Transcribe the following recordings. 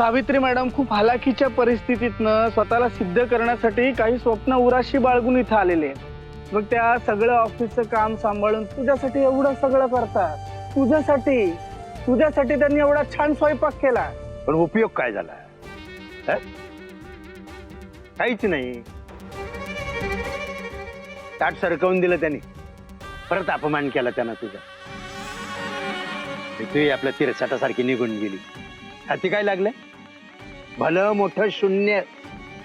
Savitri madam खूप हालाकीच्या परिस्थितीतनं स्वतःला सिद्ध करण्यासाठी काही स्वप्न उराशी बाळगून इथं आलेले आहेत. मग त्या सगळं ऑफिसचं काम सांभाळून तुझ्यासाठी एवढं सगळं करतात. तुझ्यासाठी त्यांनी एवढा छान स्वयंपाक केला. पण उपयोग काय झाला? काहीच नाही. ताट सरकवून दिलं त्यांनी, परत अपमान केला त्यांना तुझा. तू आपल्या तिरसाटासारखी निघून गेली. हाती काय लागलं? भलं मोठं शून्य.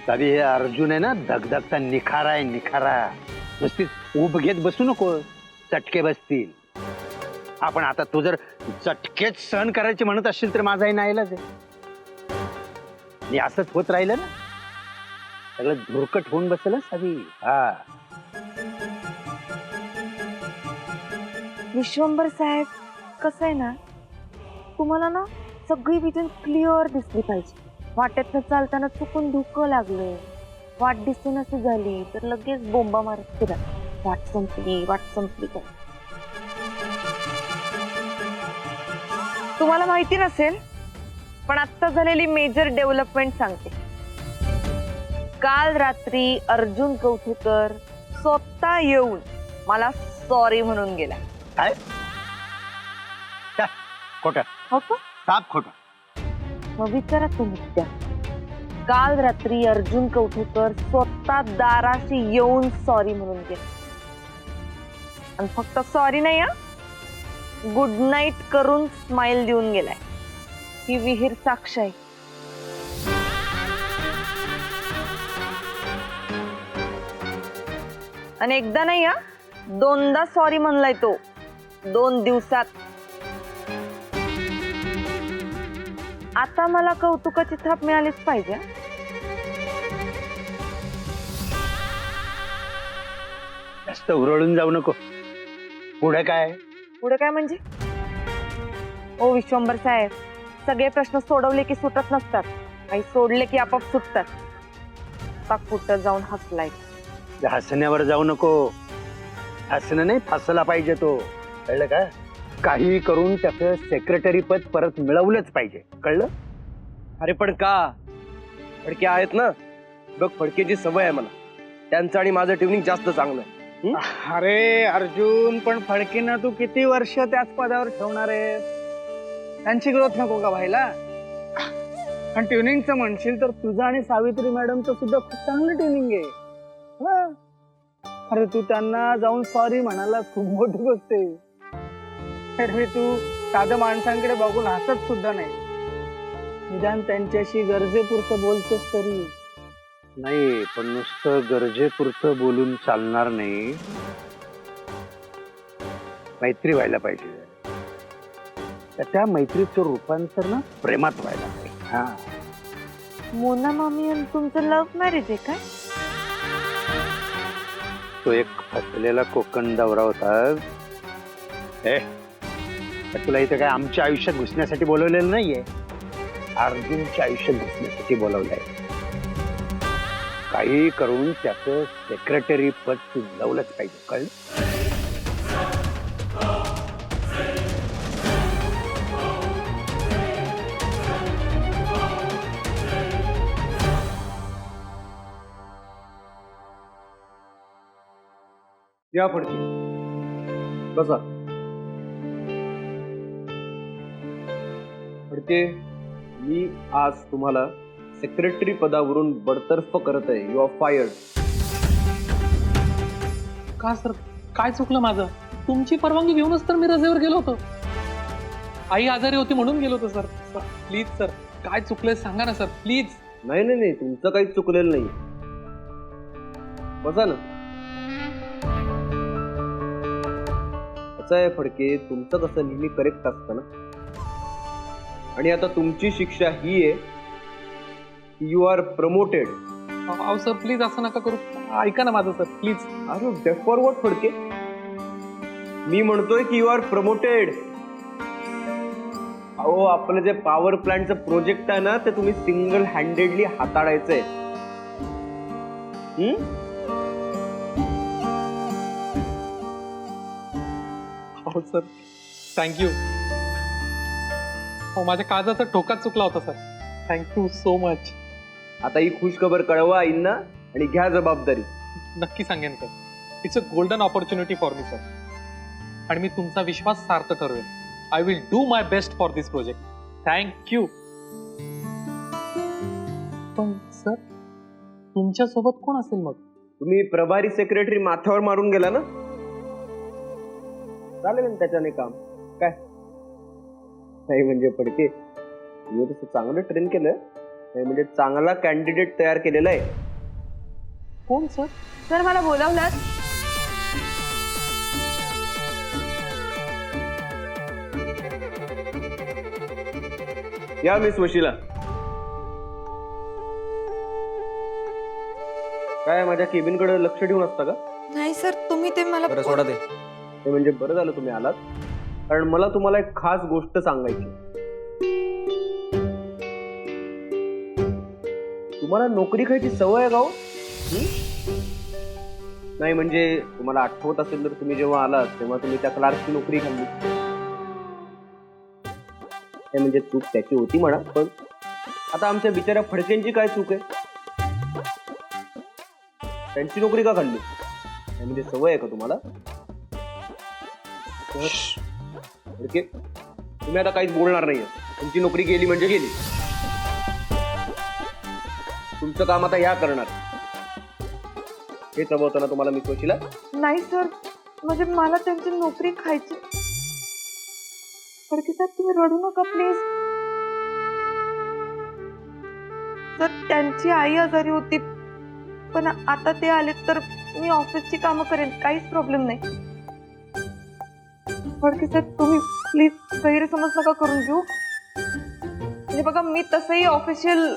तरी हे अर्जुन आहे ना, धगधगता निखारा आहे, निखारा. नुसतीच उभ घेत बसू नको, चटके बसतील. आपण आता तू जर चटकेच सहन करायचे म्हणत असशील तर माझाही नाईलाज आहे. आणि असंच होत राहिलं ना, सगळं धुरकट होऊन बसेल सगळी. हा, विश्वंभर साहेब, कसं आहे ना, तुम्हाला ना सगळी विजन क्लिअर दिसली पाहिजे. वाटेतनं चालताना चुकून धुकं लागलं, वाट दिसेनाशी झाली तर लगेच बोंबा मारत फिरा. वाट संपली काय. तुम्हाला माहिती नसेल पण आत्ता झालेली मेजर डेव्हलपमेंट सांगते. काल रात्री अर्जुन कवठेकर स्वतः येऊन मला सॉरी म्हणून गेला. काय? खोटं. हो का? साप खोटं. मग विचारा तुम्ही त्या. काल रात्री अर्जुन कवठेकर स्वतः दाराशी येऊन सॉरी म्हणून गेला. आणि फक्त सॉरी नाही, गुड नाईट करून स्माइल देऊन गेलाय. ही विहीर साक्ष आहे. आणि एकदा नाही, दोनदा सॉरी म्हणलाय तो 2 दिवसात. आता मला कौतुकाची थाप मिळालीच पाहिजे. जास्त उरळून जाऊ नको. पुढे काय? पुढे काय म्हणजे? ओ विश्वंभर साहेब, सगळे प्रश्न सोडवले की सुटत नसतात, काही सोडले की आपोआप सुटतात. आता कुठं जाऊन हसलाय. हसण्यावर जाऊ नको. हसणं नाही, फसला पाहिजे तो. कळलं का? काही करून त्याचं सेक्रेटरी पद परत मिळवलंच पाहिजे. कळलं? अरे पण का? फडके आहेत ना, बघ फडकेची सवय आहे मला. त्यांचं आणि माझं ट्युनिंग जास्त चांगलं आहे. अरे अर्जुन, पण फडकेंना तू किती वर्ष त्याच पदावर ठेवणार आहे? त्यांची ग्रोथ नको का व्हायला? आणि ट्युनिंगचं म्हणशील तर तुझं आणि सावित्री मॅडमचं सुद्धा खूप चांगलं ट्युनिंग आहे. हा. अरे तू त्यांना जाऊन सॉरी म्हणाला, खूप मोठी गोष्ट आहे. अरे तू साधं माणसांकडे बघून हसत सुद्धा नाही, निदान त्यांच्याशी गरजेपुरतं बोलतोस तरी. नाही, पण नुसतं गरजेपुरतं बोलून चालणार नाही. मैत्री व्हायला पाहिजे. त्या मैत्रीचं रूपांतर ना प्रेमात व्हायला पाहिजे. हा. मोना मामी आणि तुमचं लव्ह मॅरेज आहे काय? तो एक फसलेला कोकण दौरा होता. तुला इथे काय आमच्या आयुष्यात घुसण्यासाठी बोलवलेलं नाहीये, अर्जुनच्या आयुष्यात घुसण्यासाठी बोलवलंय. काही करून त्याचं सेक्रेटरी पद मिळवलंच पाहिजे. कळलं? या फडके, बसा. फडके, मी आज तुम्हाला सेक्रेटरी पदावरून बडतर्फ करत आहे. You are fired. का सर, काय चुकलं माझं? तुमची परवानगी घेऊनच तर मी रजेवर गेलो होतो. आई आजारी होती म्हणून गेलो होतो सर. प्लीज सर, काय चुकलंय सांगा ना सर, प्लीज. नाही नाही नाही, तुमचं काहीच चुकलेलं नाही. बसा ना. असं आहे फडके, तुमचं कसं नेहमी करेक्ट असतं ना. आणि आता तुमची शिक्षा ही आहे, यू आर प्रमोटेड. अहो सर, प्लीज असं नका करू. ऐका ना माझं सर, प्लीज. अरे डेफ फॉरवर्ड फडके, मी म्हणतोय की यू आर प्रमोटेड. अहो, आपलं जे पॉवर प्लांटचं प्रोजेक्ट आहे ना, ते तुम्ही सिंगल हँडेडली हाताळायचंय. हो सर, थँक्यू. हो, माझ्या काळजाचा ठोकाच चुकला होता सर. Thank you so much. आता ही खुशखबर कळवा आईंना आणि घ्या जबाबदारी. नक्की सांगेन sir. It's a golden opportunity for me sir. आणि मी तुमचा विश्वास सार्थ ठरवेन. I will do my best for this project. Thank you. पण सर तुमच्या सोबत कोण असेल मग? तुम्ही प्रभारी सेक्रेटरी माथ्यावर मारून गेला ना, चालेल ना त्याच्याने काम. काय नाही म्हणजे फडके, तुम्ही तसं चांगलं ट्रेन केलं, नाही म्हणजे चांगला कॅन्डिडेट तयार केलेला आहे. कोण सर? सर मला बोलावलं. या मिस वशिला. काय माझ्या केबिन कडे लक्ष ठेवून असता का? नाही सर, तुम्ही ते मला बरं सोडा ते. ते म्हणजे बरं झालं तुम्ही आलात, कारण मला तुम्हाला एक खास गोष्ट सांगायची. तुम्हाला नोकरी खायची सवय आहे का हो? नाही म्हणजे तुम्हाला आठवत असेल तर तुम्ही जेव्हा आलात तेव्हा तुम्ही त्या क्लार्कची नोकरी खाल्ली. हे म्हणजे चूक त्याची होती म्हणा, पण आता आमच्या बिचाऱ्या फडकेंची काय चूक आहे? त्यांची नोकरी का खाल्ली? हे म्हणजे सवय आहे का तुम्हाला? फडके, तुम्ही आता काहीच बोलणार नाहीये. तुमची नोकरी गेली म्हणजे गेली. तुमचं काम आता ह्या करणार. हे चबवतं ना तुम्हाला मिस वशिला? नाही सर, म्हणजे मला त्यांची नोकरी खायची. फडके साहेब तुम्ही रडू नका प्लीज. सर त्यांची आई आजारी होती, पण आता ते आले तर मी ऑफिसची कामं करेन, काहीच प्रॉब्लेम नाही. फडके साहेब तुम्ही प्लीज गैरसमज नका करून घेऊ. म्हणजे बघा, मी तसंही ऑफिशियल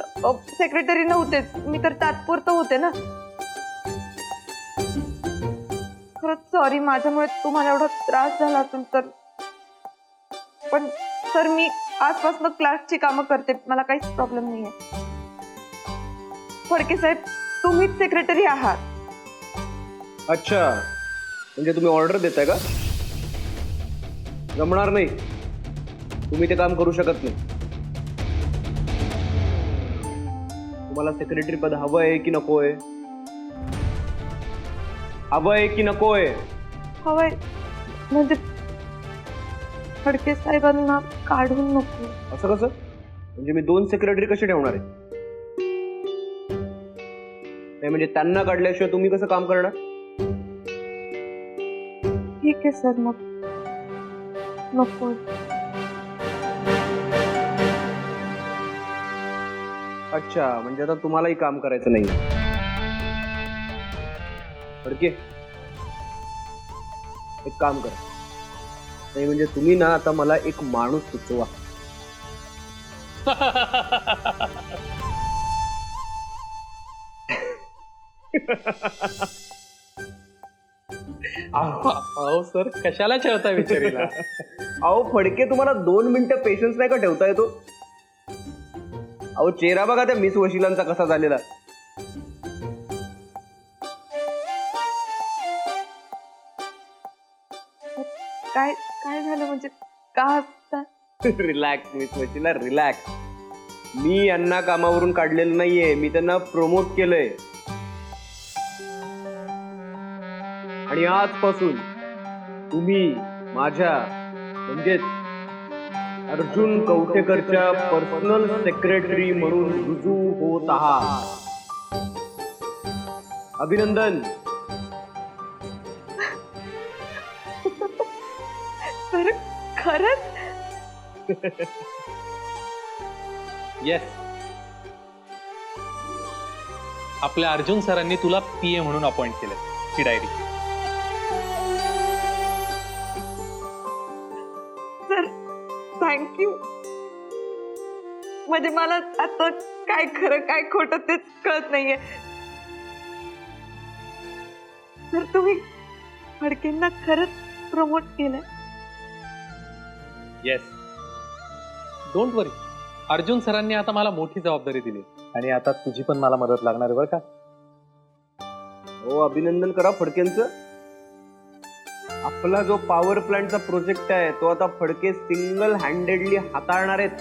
सेक्रेटरी नव्हतेच, मी तर तात्पुरतं होते ना. खरंच सॉरी, माझ्यामुळे तुम्हाला एवढा त्रास झाला असेल तर. पण सर मी आजपासून क्लासची कामं करते, मला काहीच प्रॉब्लेम नाहीये. फडके साहेब तुम्हीच सेक्रेटरी आहात. अच्छा, म्हणजे तुम्ही ऑर्डर देताय का? जमणार नाही, तुम्ही ते काम करू शकत नाही. तुम्हाला सेक्रेटरी पद हवंय की नकोय? हवंय की नकोय? हवंय. म्हणजे फडके साहेबांना काढून नको. असं कसं? म्हणजे मी 2 सेक्रेटरी कसे ठेवणार आहे? नाही म्हणजे त्यांना काढल्याशिवाय तुम्ही कसं काम करणार? ठीक आहे सर, मग नको. अच्छा, म्हणजे आता तुम्हालाही काम करायचं नाही. फडके, एक काम करा. नाही म्हणजे तुम्ही ना आता मला एक माणूस सुचवा. अहो सर, कशाला ठेवता विचारीला? अहो फडके, तुम्हाला 2 मिनिटं पेशन्स नाही का ठेवता येतो? अहो चेहरा बघा त्या मिस वशिलांचा कसा झालेला. काय काय झालं म्हणजे? का हसता? Relax miss Vashila, relax. मी यांना कामावरून काढलेलं नाहीये, मी त्यांना प्रमोट केलंय. आणि आजपासून तुम्ही माझ्या म्हणजेच अर्जुन कवठेकरच्या पर्सनल सेक्रेटरी म्हणून रुजू होत आहात. अभिनंदन. सर खरंच? येस, आपल्या अर्जुन सरांनी तुला पीए म्हणून अपॉइंट केलं. ही डायरी. Sir thank you. म्हणजे मला आता काय खरं काय खोटं तेच कळत नाहीये. सर तुम्ही फडकेंना खरंच प्रमोट केलंय? येस, डोंट वरी. अर्जुन सरांनी आता मला मोठी जबाबदारी दिली आणि आता तुझी पण मला मदत लागणार आहे बरं का. हो, अभिनंदन करा फडकेंचं. आपला जो पॉवर प्लांटचा प्रोजेक्ट आहे तो आता फडके सिंगल हँडेडली हाताळणार आहेत.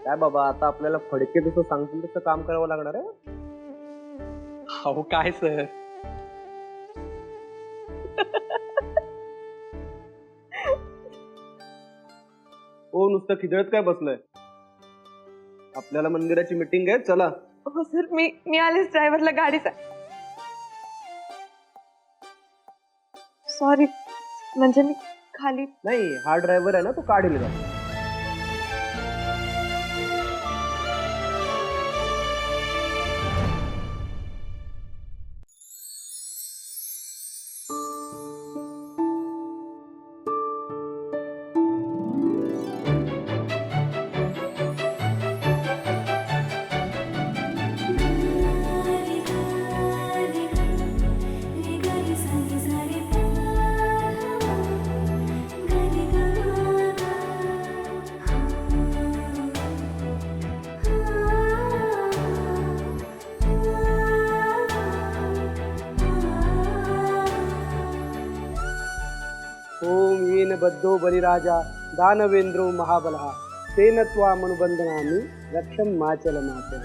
काय बाबा, आता आपल्याला फडके जसं सांगतील तसं काम करावं लागणार आहे. अहो काय सर, हो नुसतं खिदळत काय बसलंय? आपल्याला मंदिराची मीटिंग आहे, चला. हो सर, मी आलेच ड्रायव्हरला गाडीचा. सॉरी, म्हणजे मी खाली. नाही, हा ड्रायव्हर आहे ना, तो काढेल का? ओम येन बद्धो बलिराजा दानवेंद्रो महाबलः तेन त्वामनुबंधनामि रक्षं माचल माचल.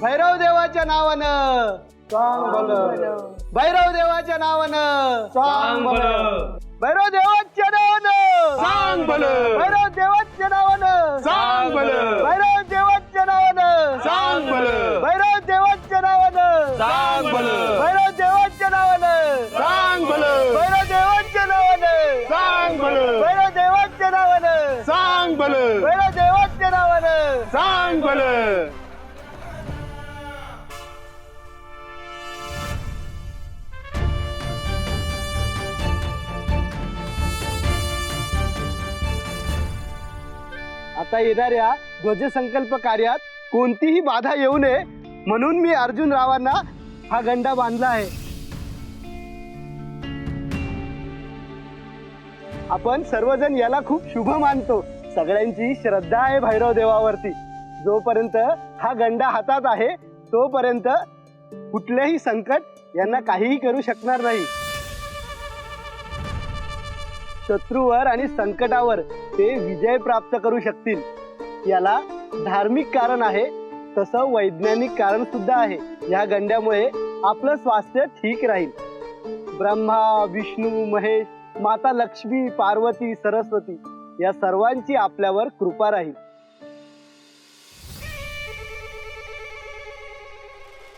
भैरव देवाच्या नावानं सांग भलं. भैरव देवाच्या नावानं सांग भलं. भैरव देवाच्या नावानं सांग भलं. भैरव देवाच्या नावानं सांग भलं. भैरव देवाच्या नावानं सांग भलं. भैरव देवाच्या नावानं सांग भलं. भैरव देवाच्या नावानं सांग भलं. भैरव देवाच्या नावानं सांग भलं. भैरव देवाच्या नावानं सांग भलं. भैरव देवाच्या नावानं सांग भलं. आता येणाऱ्या ध्वजसंकल्प कार्यात कोणतीही बाधा येऊ नये म्हणून मी अर्जुन रावांना हा गंडा बांधला आहे. आपण सर्वजण याला खूप शुभ मानतो. सगळ्यांची श्रद्धा आहे भैरव देवावरती. जोपर्यंत हा गंडा हातात आहे तोपर्यंत कुठलेही संकट यांना काहीही करू शकणार नाही. शत्रूवर आणि संकटावर ते विजय प्राप्त करू शकतील. याला धार्मिक कारण आहे, तसं वैज्ञानिक कारण सुद्धा आहे. या गंड्यामुळे आपलं स्वास्थ्य ठीक राहील. ब्रह्मा, विष्णू, महेश, माता लक्ष्मी, पार्वती, सरस्वती या सर्वांची आपल्यावर कृपा राहील.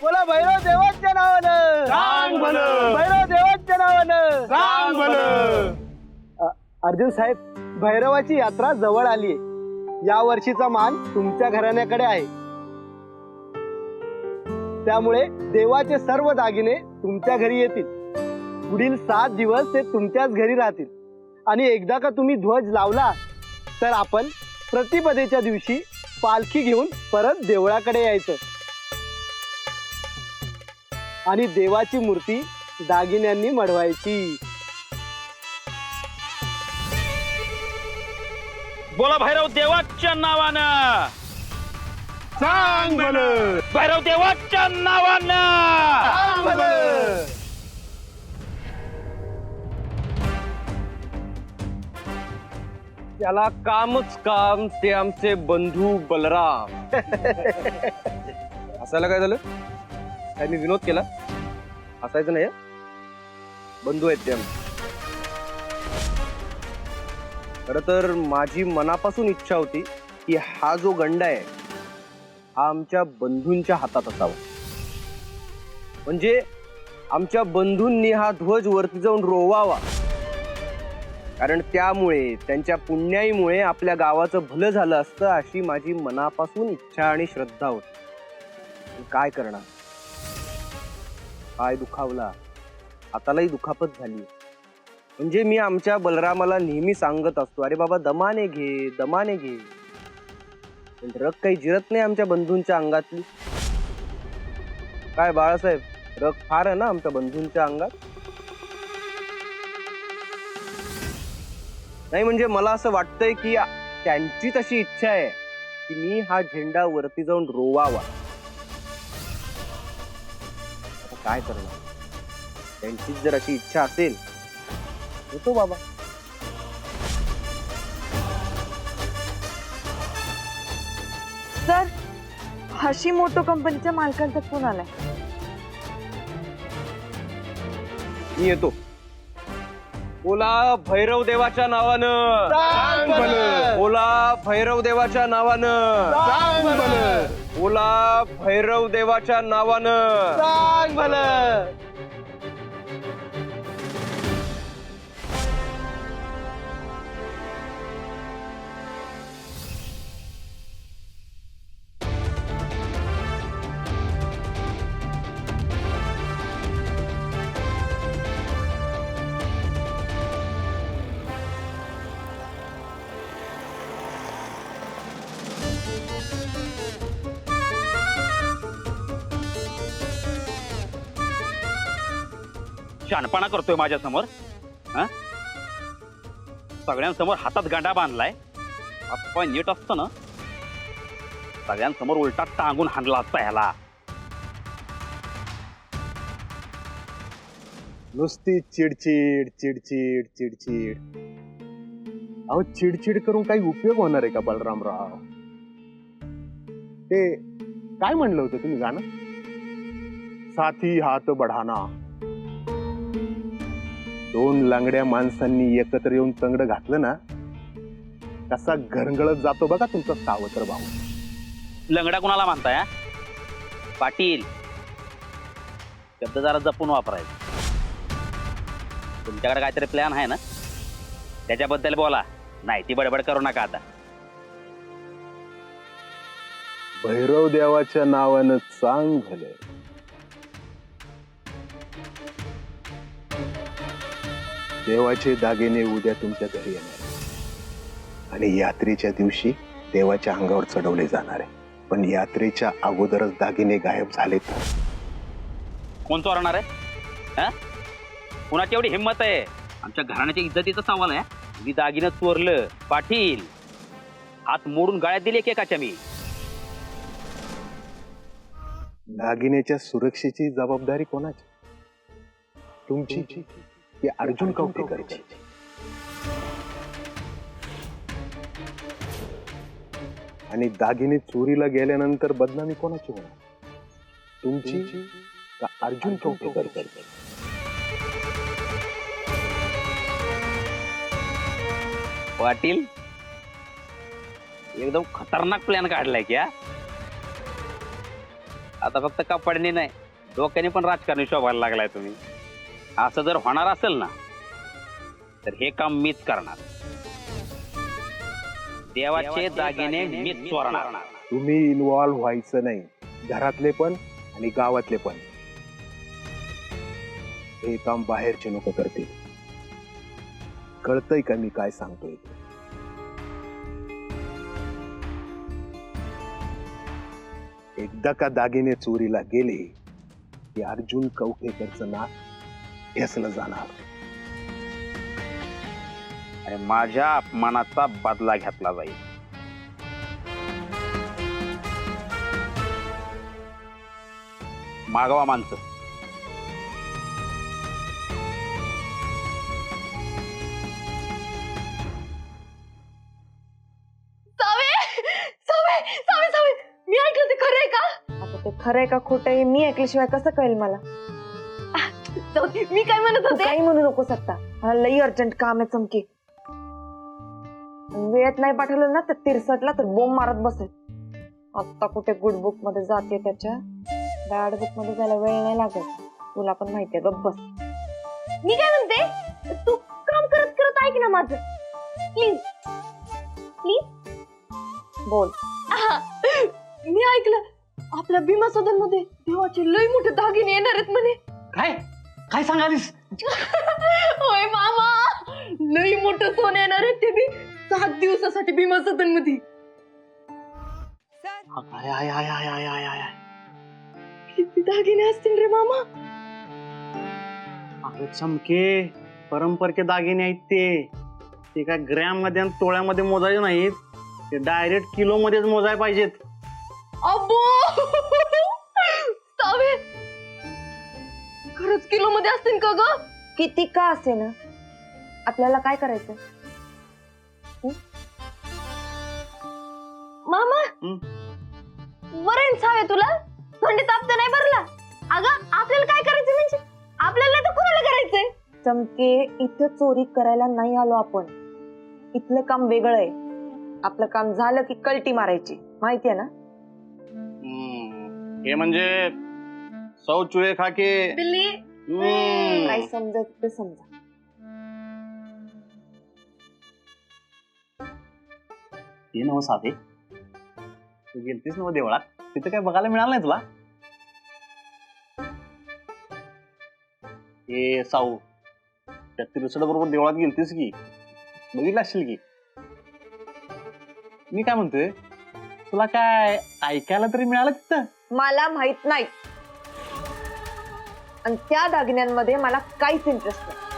बोला भैरव देवाच्या नावानं सांग भलं. भैरव देवाच्या नावानं सांग भलं. अर्जुन साहेब, भैरवाची यात्रा जवळ आलीये. या वर्षीचा मान तुमच्या घराण्याकडे आहे. त्यामुळे देवाचे सर्व दागिने तुमच्या घरी येतील. पुढील 7 दिवस ते तुमच्याच घरी राहतील. आणि एकदा का तुम्ही ध्वज लावला तर आपण प्रतिपदेच्या दिवशी पालखी घेऊन परत देवळाकडे यायचं आणि देवाची मूर्ती दागिन्यांनी मढवायची. बोला भैरव देवाच्या नावानं सांग भलं. भैरव देवाच्या नावानं सांग भलं. त्याला कामच काम ते आमचे बंधू बलराम. हसायला काय झालं? काय मी विनोद केला? हसायचं नाही. बंधू आहेत ते आमचे. खरं तर माझी मनापासून इच्छा होती की हा जो गंडा आहे हा आमच्या बंधूंच्या हातात असावा. म्हणजे आमच्या बंधूंनी हा ध्वज वरती जाऊन रोवावा. कारण त्यामुळे त्यांच्या पुण्याईमुळे आपल्या गावाचं भलं झालं असतं अशी माझी मनापासून इच्छा आणि श्रद्धा होती. काय करणार, पाय दुखावला, हातालाही दुखापत झाली. म्हणजे मी आमच्या बलरामाला नेहमी सांगत असतो, अरे बाबा दमाने घे, दमाने घे. पण रग काही जिरत नाही आमच्या बंधूंच्या अंगातली. काय बाळासाहेब, रग फार आहे ना आमच्या बंधूंच्या अंगात. नाही म्हणजे मला असं वाटतंय की त्यांचीच अशी इच्छा आहे की मी हा झेंडा वरती जाऊन रोवावा. आता काय करणार, त्यांचीच जर अशी इच्छा असेल होतो बाबा. सर, हशिमोटो कंपनीच्या मालकांचा फोन आलाय. मी येतो. बोला भैरव देवाच्या नावानं, बोला भैरव देवाच्या नावानं, बोला भैरव देवाच्या नावानं. शहाणपणा करतोय माझ्या समोर. सगळ्यांसमोर हातात गांडा बांधलाय. हातपाय नीट असतं ना, सगळ्यांसमोर उलटा टांगून हाणला असता ह्याला. नुसती चिडचिड चिडचिड चिडचिड. अहो चिडचिड करून काही उपयोग होणार आहे का बलरामराव? ते काय म्हणलं होतं तुम्ही गाणं? साथी हात बढाना. दोन लांगड्या माणसांनी एकत्र येऊन तंगड घातलं ना, कसा घरंगळत जातो बघा तुमचा सावत्र भाऊ. लंगडा कुणाला म्हणताय हा? पाटील, शब्द जरा जपून वापरायचा. तुमच्याकडे काहीतरी प्लॅन आहे ना, त्याच्याबद्दल बोला. नाही ती बडबड करू नका आता. भैरव देवाच्या नावानं चांग झालंय. देवाचे दागिने उद्या तुमच्या घरी येणार आणि यात्रेच्या दिवशी देवाच्या अंगावर चढवले जाणार आहे. पण यात्रेच्या अगोदरच दागिने गायब झाले तर कोण चोरणार आहे? हा? कुणाची एवढी हिंमत आहे? आमच्या घराण्याच्या इज्जतीचा सवाल आहे. मी दागिनं चोरलं पाटील, हात मोडून गाळ्यात दिले एकेकाच्या मी. दागिनेच्या सुरक्षेची जबाबदारी कोणाची? तुमची की अर्जुन कवठेकरची? आणि दागिने चोरीला गेल्यानंतर बदनामी कोणाची होणार? तुमची का अर्जुन कवठेकरची? पाटील, एकदम खतरनाक प्लॅन काढलाय की हा? आता फक्त कपडणी नाही, डोक्याने पण राजकारणी शोभायला लागलाय तुम्ही. असं जर होणार असेल ना, तर हे काम मीच करणार. देवाचे दागिने मीच चोरणार. तुम्ही इन्व्हॉल्व्ह व्हायचं नाही, घरातले पण आणि गावातले पण. हे काम बाहेरचे लोक करतील. कळतंय का मी काय सांगतोय? एकदा का दागिने चोरीला गेले की अर्जुन कवठेकरचं नाक ठेचलं जाणार आणि माझ्या अपमानाचा बदला घेतला जाईल. मागवा माणसं. मी ऐकलं ते खरंय का? आता ते खरंय का खोटं हे मी ऐकल्याशिवाय कसं कळेल मला? मी काय म्हणत होते? काही म्हणू नको सत्ता, मला लई अर्जंट काम आहे चमकी. वेळेत नाही पाठवलं ना तर तिरसटला तर बोंब मारत बसेल. आता कुठे गुड बुक मध्ये जाते, त्याच्या बॅड बुक मध्ये जायला वेळ नाही लागत. तुला पण माहितीये, गप्प बस. मी काय म्हणते, तू काम करत करत ऐक ना माझं प्लीज. प्लीज बोल. मी ऐकलं आपल्या भीमा सदन मध्ये देवाचे लई मोठे दागिने येणार आहेत म्हणे. काय काय सांगालीस? होय मामा, लई मोठं सोनं येणार आहे, ते बी 7 दिवसासाठी भीमा सदन मध्ये. किती दागिने असतील रे मामा? अगं चमके, परंपरेचे दागिने आहेत ते. ते काय ग्रॅम मध्ये आणि तोळ्यामध्ये मोजायचे नाहीत, ते डायरेक्ट किलो मध्येच मोजाय पाहिजेत. अबो सावे, खरंच किलो मध्ये असतील का ग? किती का असे ना, आपल्याला काय करायचं? मामा बरं सावे, तुला थंडी तापत नाही भरला? अगं आपल्याला काय करायचं म्हणजे, आपल्याला नाही तर कुणाला करायचंय? चमके, इथं चोरी करायला नाही आलो आपण. इथलं काम वेगळं आहे. आपलं काम झालं की कल्टी मारायची, माहितीये ना? हे म्हणजे सौ चुळे खाके बिल्ली काय समजत ते समजा. ते नव साधे, तू गेलतीस नव देवळात, तिथं काय बघायला मिळालं नाही तुला? ए साऊ, त्या तिरसड बरोबर देवळात गेलतीस की, बघितलं असशील की. मी काय म्हणतोय, तुला काय ऐकायला तरी मिळालं तिथं? मला माहित नाही, आणि त्या दागिन्यांमध्ये मला काहीच इंटरेस्ट नाही.